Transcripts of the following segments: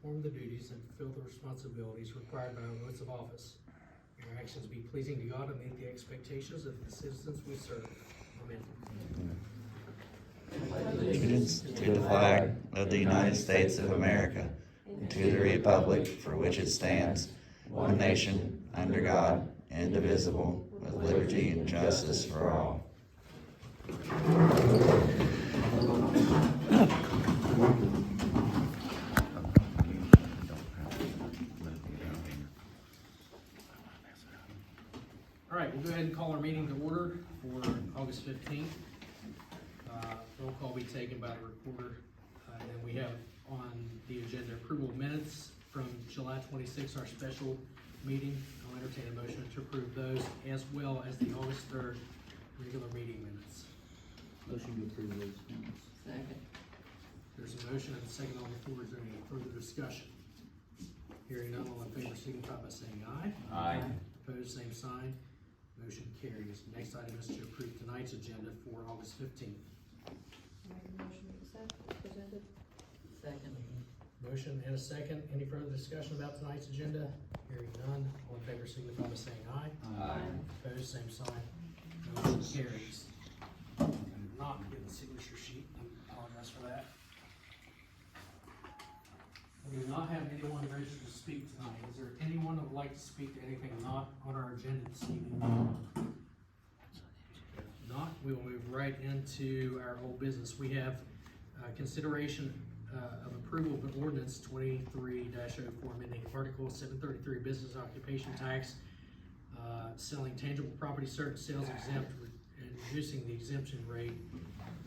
perform the duties and fulfill the responsibilities required by our oaths of office. May our actions be pleasing to God and meet the expectations of the citizens we serve. Amen. Allegiance to the flag of the United States of America and to the republic for which it stands, one nation, under God, indivisible, with liberty and justice for all. All right, we'll go ahead and call our meeting to order for August 15th. Roll call will be taken by the recorder. And then we have on the agenda approval of minutes from July 26th, our special meeting. I'll entertain a motion to approve those as well as the August 3rd regular meeting minutes. Motion to approve those minutes. Second. There's a motion and a second on the floor. Is there any further discussion? Hearing none, all in favor signify by saying aye. Aye. Opposed, same sign. Motion carries. Next item is to approve tonight's agenda for August 15th. Make a motion to accept as presented. Second. Motion and a second. Any further discussion about tonight's agenda? Hearing none, all in favor signify by saying aye. Aye. Opposed, same sign. Motion carries. I did not get the signature sheet. I apologize for that. We do not have anyone registered to speak tonight. Is there anyone that would like to speak to anything not on our agenda this evening? If not, we will move right into our old business. We have consideration of approval of an ordinance 23-04 amending Article 733 business occupation tax, selling tangible property, certain sales exempt, and reducing the exemption rate.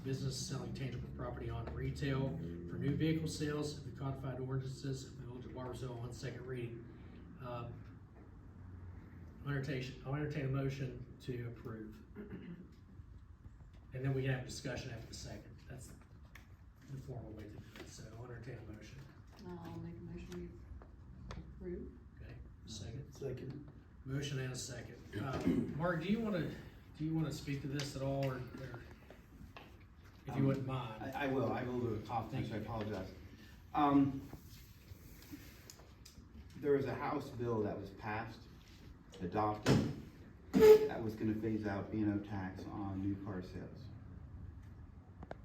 Business selling tangible property on retail for new vehicle sales, the codified ordinances of the Village of Barboursville on second reading. I'll entertain a motion to approve. And then we can have discussion after the second. That's the formal way to do it. So I'll entertain a motion. I'll make a motion to approve. Okay, second. Second. Motion and a second. Mark, do you want to speak to this at all, or if you wouldn't mind? I will. I will do a cough, so I apologize. There was a House bill that was passed, adopted, that was going to phase out B&O tax on new car sales.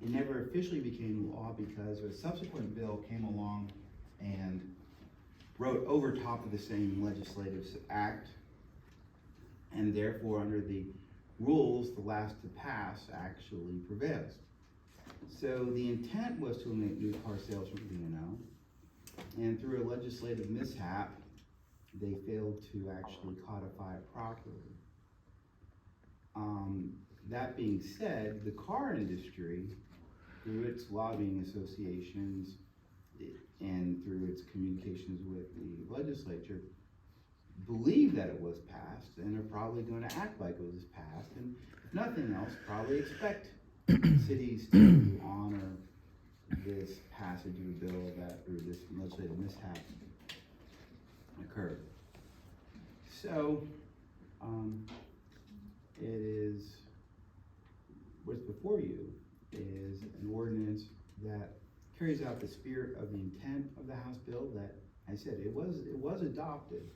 It never officially became law because a subsequent bill came along and wrote over top of the same legislative act, and therefore under the rules, the last to pass actually prevails. So the intent was to eliminate new car sales from B&O, and through a legislative mishap, they failed to actually codify it properly. That being said, the car industry, through its lobbying associations and through its communications with the legislature, believe that it was passed and are probably going to act like it was passed, and if nothing else, probably expect cities to honor this passage of a bill that, or this legislative mishap occurred. So, it is, what's before you is an ordinance that carries out the spirit of the intent of the House bill that, I said, it was adopted,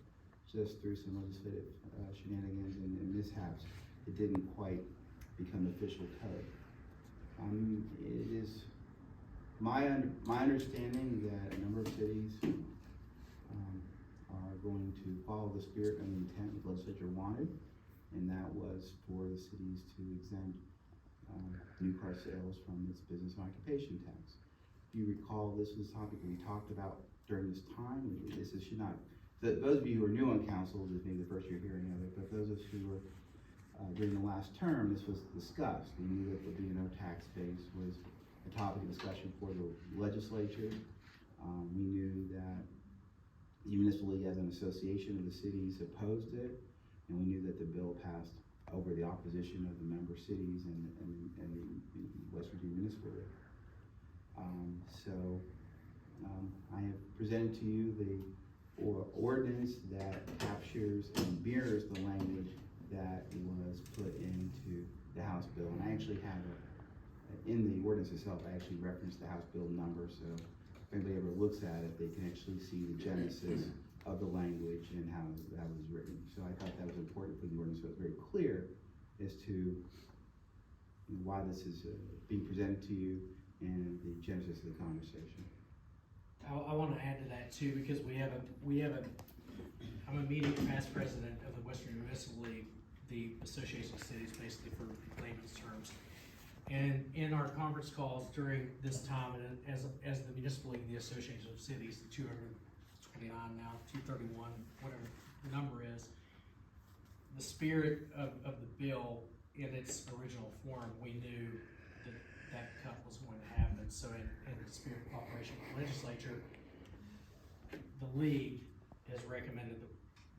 just through some legislative shenanigans and mishaps. It didn't quite become official code. It is my understanding that a number of cities are going to follow the spirit and the intent the legislature wanted, and that was for the cities to exempt new car sales from its business and occupation tax. If you recall, this was a topic we talked about during this time. Those of you who are new on council, this may be the first year hearing of it, but those of us who were during the last term, this was discussed. We knew that the B&O tax base was a topic of discussion for the legislature. We knew that the Municipal League as an association of the cities opposed it, and we knew that the bill passed over the opposition of the member cities and the West Virginia Municipal League. I have presented to you the ordinance that captures and mirrors the language that was put into the House bill. And I actually have in the ordinance itself, I actually referenced the House bill number, so if anybody ever looks at it, they can actually see the genesis of the language and how that was written. So I thought that was important for the ordinance, so it's very clear as to why this is being presented to you and the genesis of the conversation. I want to add to that too, because I'm immediate past president of the Western Municipal League, the Association of Cities, basically for layman's terms. And in our conference calls during this time, and as the Municipal League, the Association of Cities, the 229 now, 231, whatever the number is, the spirit of the bill in its original form, we knew that cut was going to happen. So in the spirit of cooperation with the legislature, the league has recommended that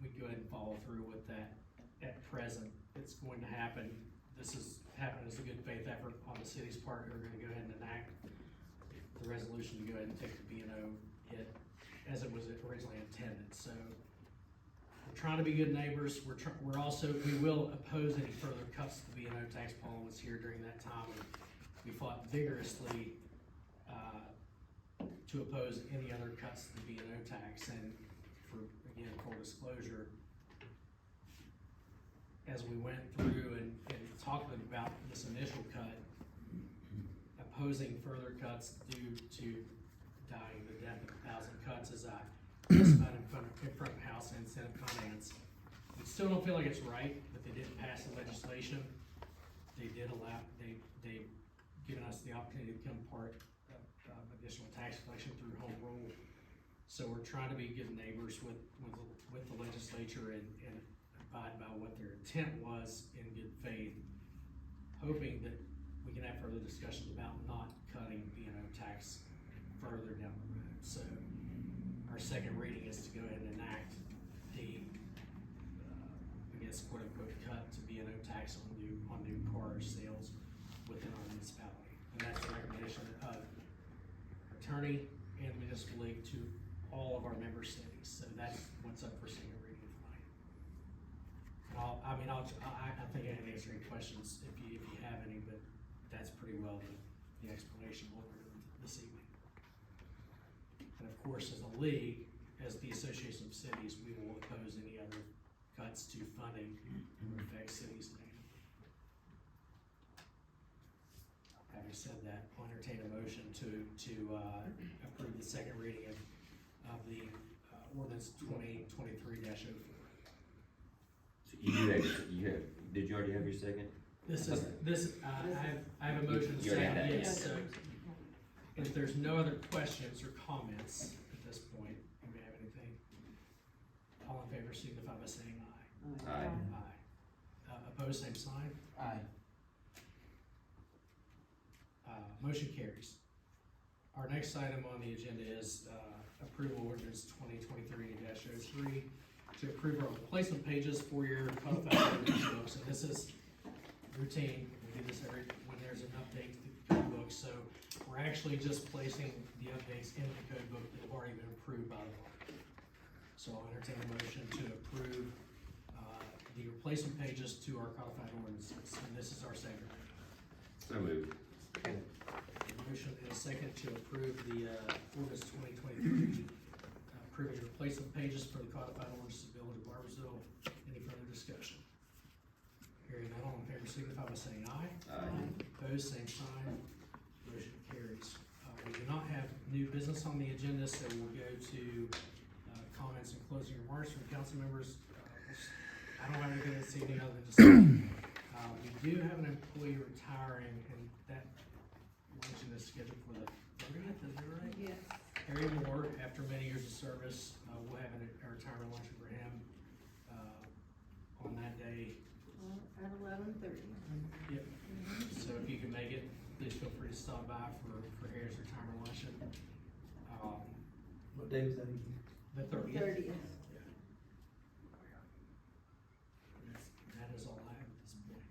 we go ahead and follow through with that. At present, it's going to happen. This is happening as a good faith effort on the city's part. We're gonna go ahead and enact the resolution to go ahead and take the B&O hit as it was originally intended. So we're trying to be good neighbors. We will oppose any further cuts to the B&O tax. Paul was here during that time. We fought vigorously to oppose any other cuts to the B&O tax. And for, again, full disclosure, as we went through and talked about this initial cut, opposing further cuts due to dying the death of 1,000 cuts, as I testified in front of House and Senate Finance. We still don't feel like it's right that they didn't pass the legislation. They did allow, they've given us the opportunity to become part of additional tax collection through home rule. So we're trying to be good neighbors with the legislature and abide by what their intent was in good faith, hoping that we can have further discussions about not cutting B&O tax further down the road. So our second reading is to go ahead and enact the, I guess, quote unquote, cut to B&O tax on new car sales within our municipality. And that's the recommendation of attorney and municipal league to all of our member cities. So that's what's up for second reading tonight. I think I can answer any questions if you have any, but that's pretty well the explanation of what we're doing this evening. And of course, as a league, as the Association of Cities, we will oppose any other cuts to funding that affect cities negatively. Having said that, I'll entertain a motion to approve the second reading of the ordinance 2023-04. Did you already have your second? I have a motion You already have second, that? yes, so if there's no other questions or comments at this point, you may have anything, all in favor signify by saying aye. Aye. Aye. Opposed, same sign. Aye. Motion carries. Our next item on the agenda is approval ordinance 2023-03 to approve our replacement pages for your codified ordinance books. And this is routine. We do this when there's an update to the code book. So we're actually just placing the updates in the code book that have already been approved by the board. So I'll entertain a motion to approve the replacement pages to our codified ordinances. And this is our second reading. So moved. Motion and a second to approve the ordinance 2023, approving the replacement pages for the codified ordinance of the Village of Barboursville. Any further discussion? Hearing none, all in favor signify by saying aye. Aye. Opposed, same sign. Motion carries. We do not have new business on the agenda, so we'll go to comments and closing remarks from council members. I don't have anything this evening other than to say, we do have an employee retiring, and that luncheon is scheduled for the 30th, is that right? Yes. Harry Moore, after many years of service, we'll have a retirement luncheon for him on that day. At 11:30. Yep. So if you can make it, please feel free to stop by for Harry's retirement luncheon. What day was that again? The 30th. 30th. That is all I have at this point.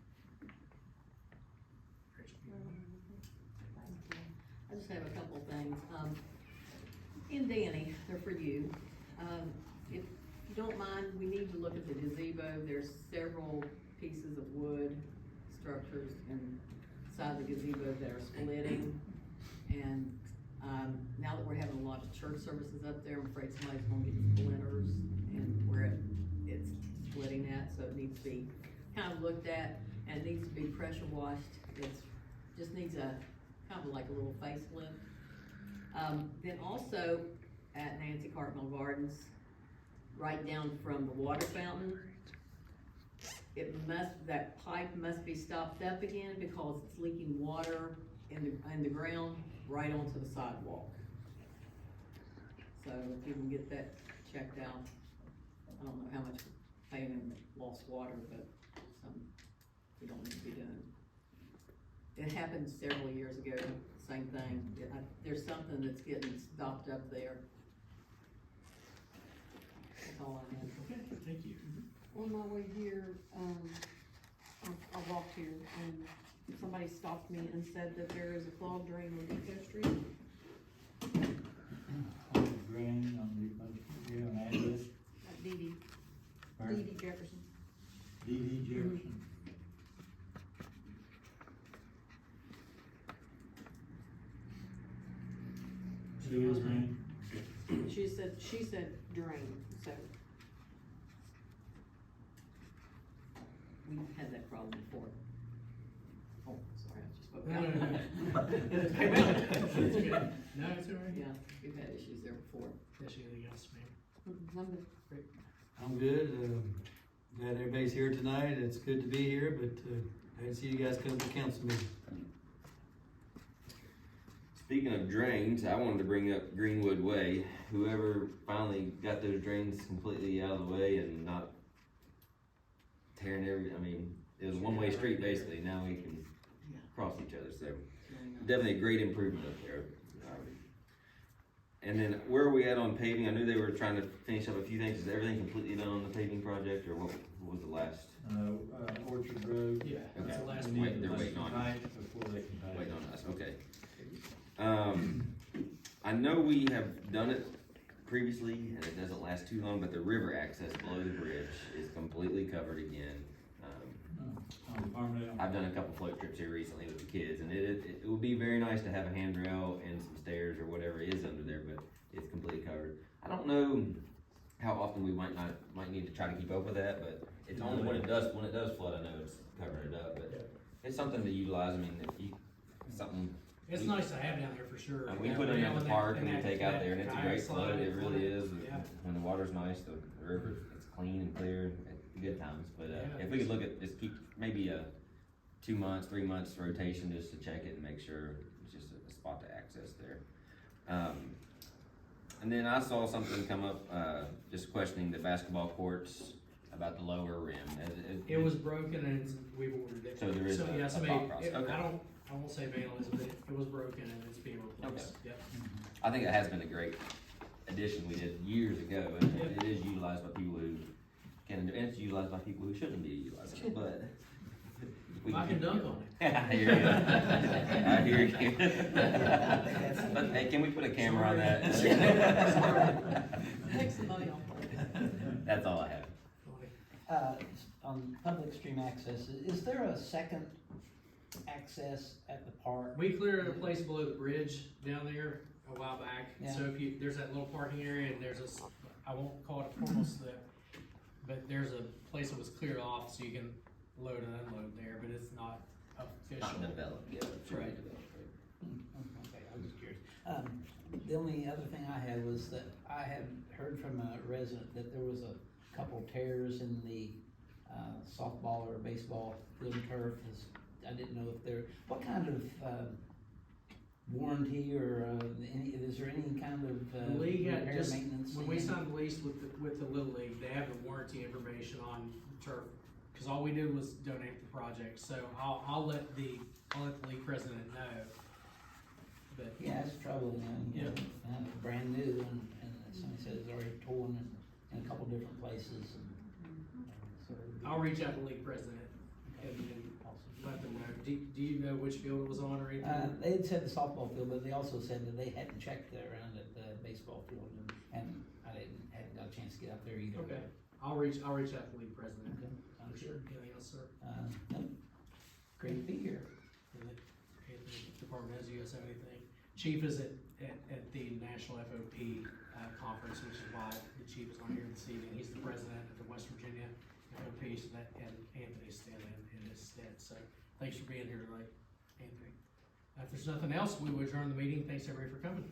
Rachel, you want to- I just have a couple of things. And Danny, they're for you. If you don't mind, we need to look at the gazebo. There's several pieces of wood structures inside the gazebo that are splitting. And Now that we're having a lot of church services up there, I'm afraid somebody's gonna get splinters and where it's splitting at, so it needs to be kind of looked at, and it needs to be pressure washed. It's, just needs a, kind of like a little facelift. Then also at Nancy Cartmel Gardens, right down from the water fountain, that pipe must be stopped up again because it's leaking water in the ground right onto the sidewalk. So if you can get that checked out, I don't know how much we're paying in lost water, but we don't need to be doing. It happened several years ago, same thing. There's something that's getting stopped up there. That's all I have. Okay, thank you. On my way here, I walked here and somebody stopped me and said that there is a clogged drain on Depot Street. Drain on the, you have an address? Dee Dee Jefferson. D.D. Jefferson. Sewer drain? She said drain, so. We've had that problem before. Oh, sorry, I just spoke No, out. no, no. It's good. No, it's all right. Yeah, we've had issues there before. Is there anything else, ma'am? I'm good, glad everybody's here tonight, it's good to be here, but, glad to see you guys come to the council meeting. Speaking of drains, I wanted to bring up Greenwood Way. Whoever finally got those drains completely out of the way and not tearing it was a one-way street basically, now we can cross each other, so definitely a great improvement up there. And then where are we at on paving? I knew they were trying to finish up a few things. Is everything completely done on the paving project, or what was the last? Orchard Road. Yeah, that's the Okay. last We one. need they're to waiting on it. tonight before they can pay. Waiting on us, okay. I know we have done it previously, and it doesn't last too long, but the river access below the bridge is completely covered again. On Farmdale. I've done a couple float trips here recently with the kids, and it would be very nice to have a handrail and some stairs or whatever is under there, but it's completely covered. I don't know how often we might need to try to keep up with that, but it's only when it does flood, I know it's covering it up, but it's something to utilize. I mean, It's nice to have down there for sure. and we put it in the park and we take out there, and it's a kayak great float, slide, it really is. Yeah. When the water's nice, the river, it's clean and clear, good times, but, Yeah. if we could look at, just keep, maybe a 2 months, 3 months rotation, just to check it and make sure it's just a spot to access there. And then I saw something come up, just questioning the basketball courts about the lower rim. It was broken and we've ordered it. So there is a yeah, thought somebody, process. I Okay. won't say vandalism, but it was broken and it's being replaced. Yep. I think it has been a great addition we did years ago, and it is utilized by people who can, and it's utilized by people who shouldn't be utilizing it, but. I can dunk on it. I hear you. I hear you. But, hey, can we put a camera on that? Take some money off of it. That's all I have. On public stream access, is there a second access at the park? We cleared a place below the bridge down there a while back. Yeah. So there's that little parking area and there's I won't call it a formal slip, but there's a place that was cleared off so you can load and unload there, but it's not official. Not developed yet. It should be Right. developed, right? Okay, I was just curious. The only other thing I had was that I had heard from a resident that there was a couple tears in the softball or baseball field turf. I didn't know if what kind of warranty or is there any kind of The league had repair just, maintenance? when we signed the lease with the Little League, they have the warranty information on turf. Cause all we did was donate the project, so I'll let the league president know. But Yeah, it's troubling, you know, Yeah. Brand new and somebody said it's already torn in a couple different places and. So I'll reach out to league president and let them know. Do you know which field it was on or anything? They had said the softball field, but they also said that they hadn't checked around at the baseball field, and I hadn't got a chance to get up there either. Okay, I'll reach out to the league president. Okay, sounds good. Anything else, sir? Nope. Great to be here. Anything, department heads, you guys have anything? Chief is at the National FOP, conference, which is why the chief is not here this evening. He's the president of the West Virginia FOP, so that, and Anthony's standing in his stead, so thanks for being here tonight, Anthony. If there's nothing else, we will adjourn the meeting. Thanks everybody for coming.